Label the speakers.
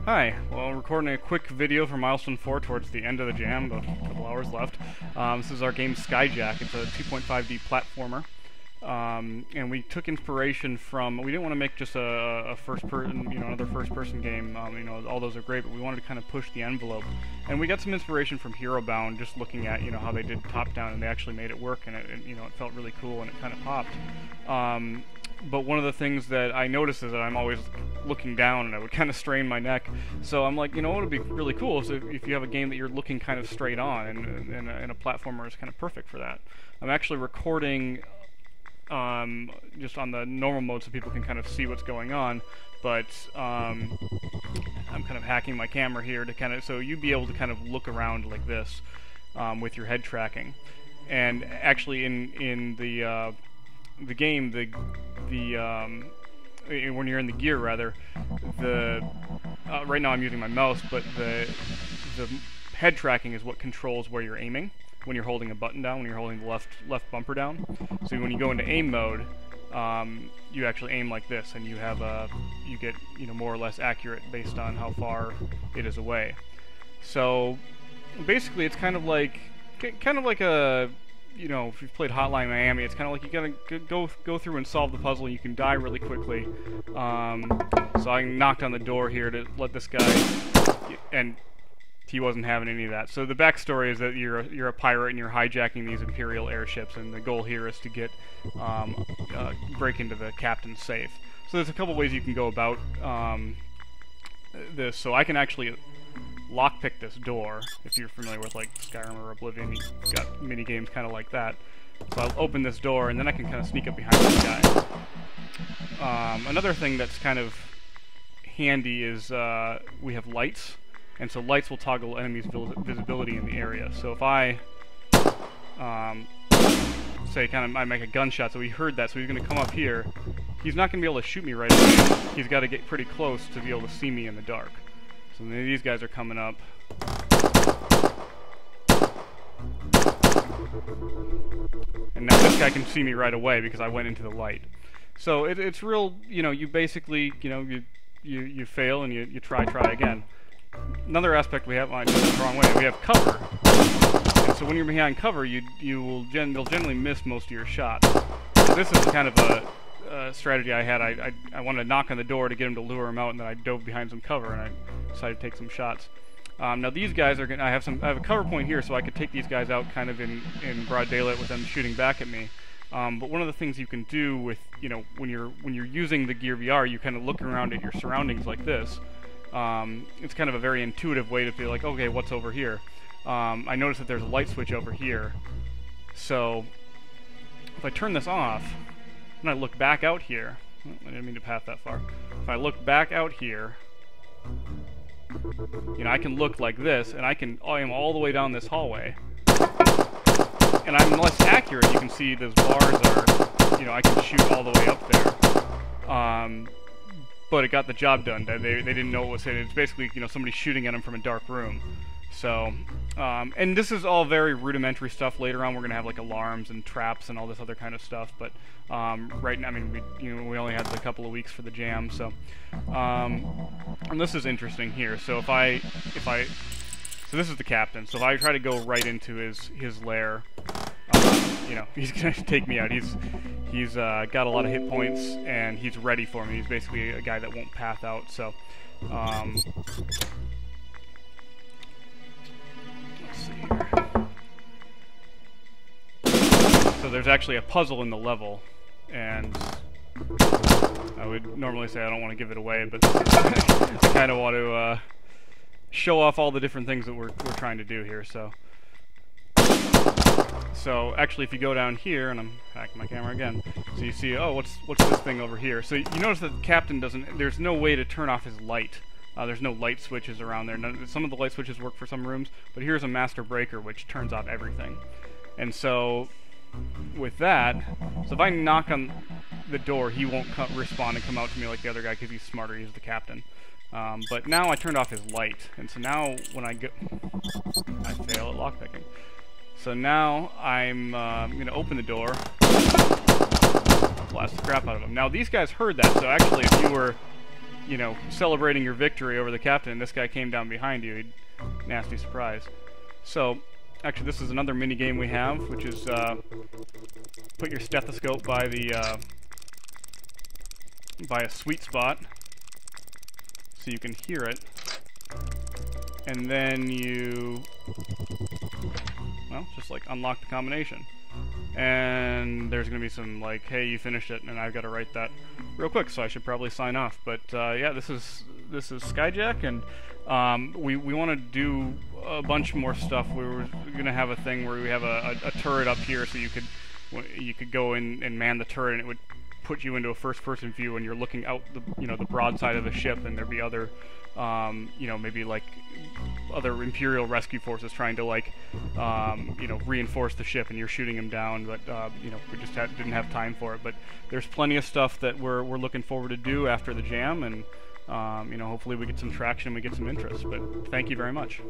Speaker 1: Hi, well, I'm recording a quick video for Milestone 4 towards the end of the jam, about a couple hours left. This is our game Skyjack. It's a 2.5D platformer. And we took inspiration from, we didn't want to make just a first-person, another first-person game. All those are great, but we wanted to kind of push the envelope. And we got some inspiration from Hero Bound, just looking at, how they did top-down, and they actually made it work, and it felt really cool, and it kind of popped. But one of the things that I noticed is that I'm always looking down, and I would kind of strain my neck. So I'm like, what would be really cool is if you have a game that you're looking kind of straight on, and a platformer is kind of perfect for that. I'm actually recording just on the normal mode so people can kind of see what's going on, but I'm kind of hacking my camera here to kind of, so you'd be able to kind of look around like this with your head tracking. And actually in the game, when you're in the gear, rather, right now I'm using my mouse, but the head tracking is what controls where you're aiming when you're holding a button down, when you're holding the left bumper down. So when you go into aim mode, you actually aim like this, and you get more or less accurate based on how far it is away. So basically, it's kind of like a, if you've played Hotline Miami, it's kind of like you gotta go through and solve the puzzle, and you can die really quickly. So I knocked on the door here to let this guy, and he wasn't having any of that. So the backstory is that you're a pirate and you're hijacking these Imperial airships, and the goal here is to get break into the captain's safe. So there's a couple ways you can go about this. So I can actually lockpick this door. If you're familiar with like Skyrim or Oblivion, you've got mini games kind of like that. So I'll open this door, and then I can kind of sneak up behind this guy. Another thing that's kind of handy is we have lights. And so lights will toggle enemies' visibility in the area. So if I, say, I make a gunshot, so he heard that, so he's going to come up here. He's not going to be able to shoot me right away. He's got to get pretty close to be able to see me in the dark. So these guys are coming up. And now this guy can see me right away because I went into the light. So it's real, you basically, you fail and you try again. Another aspect we have, I did it the wrong way, we have cover. And so when you're behind cover, you'll generally miss most of your shots. So this is kind of a strategy I had. I wanted to knock on the door to get him to lure him out, and then I dove behind some cover, and I decided to take some shots. Now these guys are I have a cover point here, so I could take these guys out kind of in broad daylight with them shooting back at me. But one of the things you can do with, when you're using the GearVR, you kind of look around at your surroundings like this. It's kind of a very intuitive way to feel like, okay, what's over here? I noticed that there's a light switch over here. So if I turn this off, and I look back out here, I didn't mean to pass that far. If I look back out here, I can look like this, and I am all the way down this hallway. And I'm less accurate. You can see those bars are, I can shoot all the way up there. But it got the job done. They didn't know what was hit. It's basically, somebody shooting at them from a dark room. So, and this is all very rudimentary stuff. Later on, we're gonna have like alarms and traps and all this other kind of stuff. But right now, we only had a couple of weeks for the jam. So, and this is interesting here. So so this is the captain. So if I try to go right into his lair, he's gonna take me out. He's got a lot of hit points, and he's ready for me. He's basically a guy that won't path out. So, let's see here. So there's actually a puzzle in the level, and I would normally say I don't want to give it away, but I kind of want to show off all the different things that we're trying to do here. So actually, if you go down here, and I'm hacking my camera again, so you see, oh, what's this thing over here? So you notice that the captain there's no way to turn off his light. There's no light switches around there. Some of the light switches work for some rooms, but here's a master breaker which turns off everything. And so with that, so if I knock on the door, he won't respond and come out to me like the other guy because he's smarter. He's the captain. But now I turned off his light, and so now when I fail at lockpicking. So now I'm going to open the door, blast the crap out of them. Now these guys heard that, so actually if you were you know, celebrating your victory over the captain, and this guy came down behind you. Nasty surprise. So, actually, this is another mini game we have, which is put your stethoscope by the by a sweet spot, so you can hear it, and then you, well, just like unlock the combination. And there's going to be some like, hey, you finished it, and I've got to write that real quick, so I should probably sign off. But yeah, this is Skyjack, and we want to do a bunch more stuff. We were going to have a thing where we have a turret up here, so you could go in and man the turret, and it would put you into a first-person view, and you're looking out the broadside of the ship, and there'd be other maybe like other Imperial rescue forces trying to like reinforce the ship, and you're shooting them down, but we just didn't have time for it. But there's plenty of stuff that we're looking forward to do after the jam, and hopefully we get some traction, we get some interest. But thank you very much.